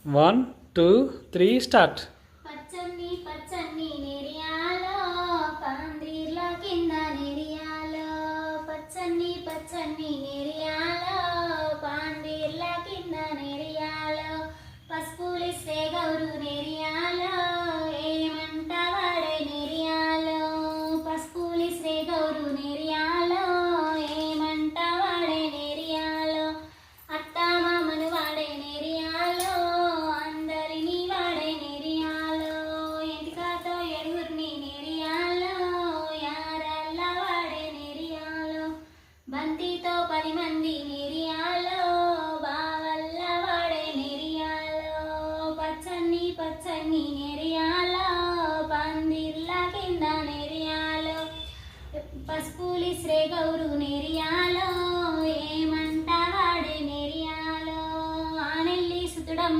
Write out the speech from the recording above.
1, 2, 3 start. పచ్చని పచ్చని నెరియాలో పందిర్ల కింద నెరియాలో పచ్చని పచ్చని నెరియాలో పందిర్ల కింద నెరియాలో పసుపులిస్తే గౌరు నెరియాలో ఏమంట వాడే నెరియాలో పసుపులిస్తే గౌరు నెరియాలో ఏమంట వాడే నెరియాలో అత్త మామను వాడే నెరియాలో అందరినీ వాడే నెరియాలో ఎంటికాతో ఎరుగురిని నెరియాలో యారల్ల వాడే నెరియాలో బంతితో 10 మంది నెరియాలో బావల్ల వాడే నెరియాలో పచ్చని పచ్చని నెరియాలో పందిర్ల కింద నెరియాలో పసుపులిస్రే గౌరు నెరియాలో